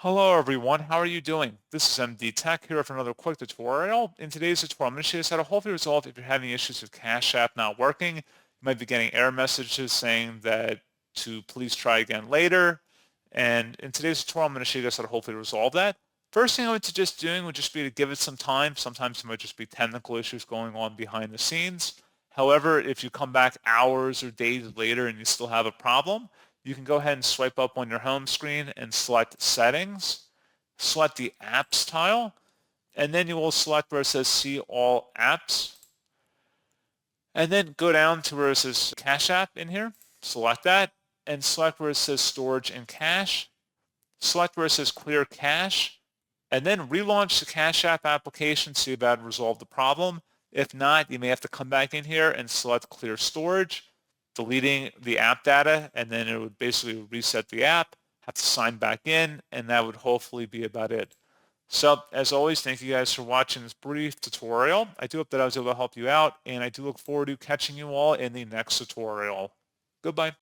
Hello everyone, how are you doing? This is MD Tech here for another quick tutorial. In today's tutorial, I'm going to show you how to hopefully resolve if you're having issues with Cash App not working. You might be getting error messages saying that to please try again later. And in today's tutorial, I'm going to show you guys how to hopefully resolve that. First thing I would suggest doing would just be to give it some time. Sometimes it might just be technical issues going on behind the scenes. However, if you come back hours or days later and you still have a problem, you can go ahead and swipe up on your home screen and select Settings, select the Apps tile, and then you will select where it says See All Apps, and then go down to where it says Cash App in here, select that, and select where it says Storage and Cache, select where it says Clear Cache, and then relaunch the Cash App application to see if that resolved the problem. If not, you may have to come back in here and select Clear Storage, deleting the app data, and then it would basically reset the app, have to sign back in, and that would hopefully be about it. So as always, thank you guys for watching this brief tutorial. I do hope that I was able to help you out, and I do look forward to catching you all in the next tutorial. Goodbye.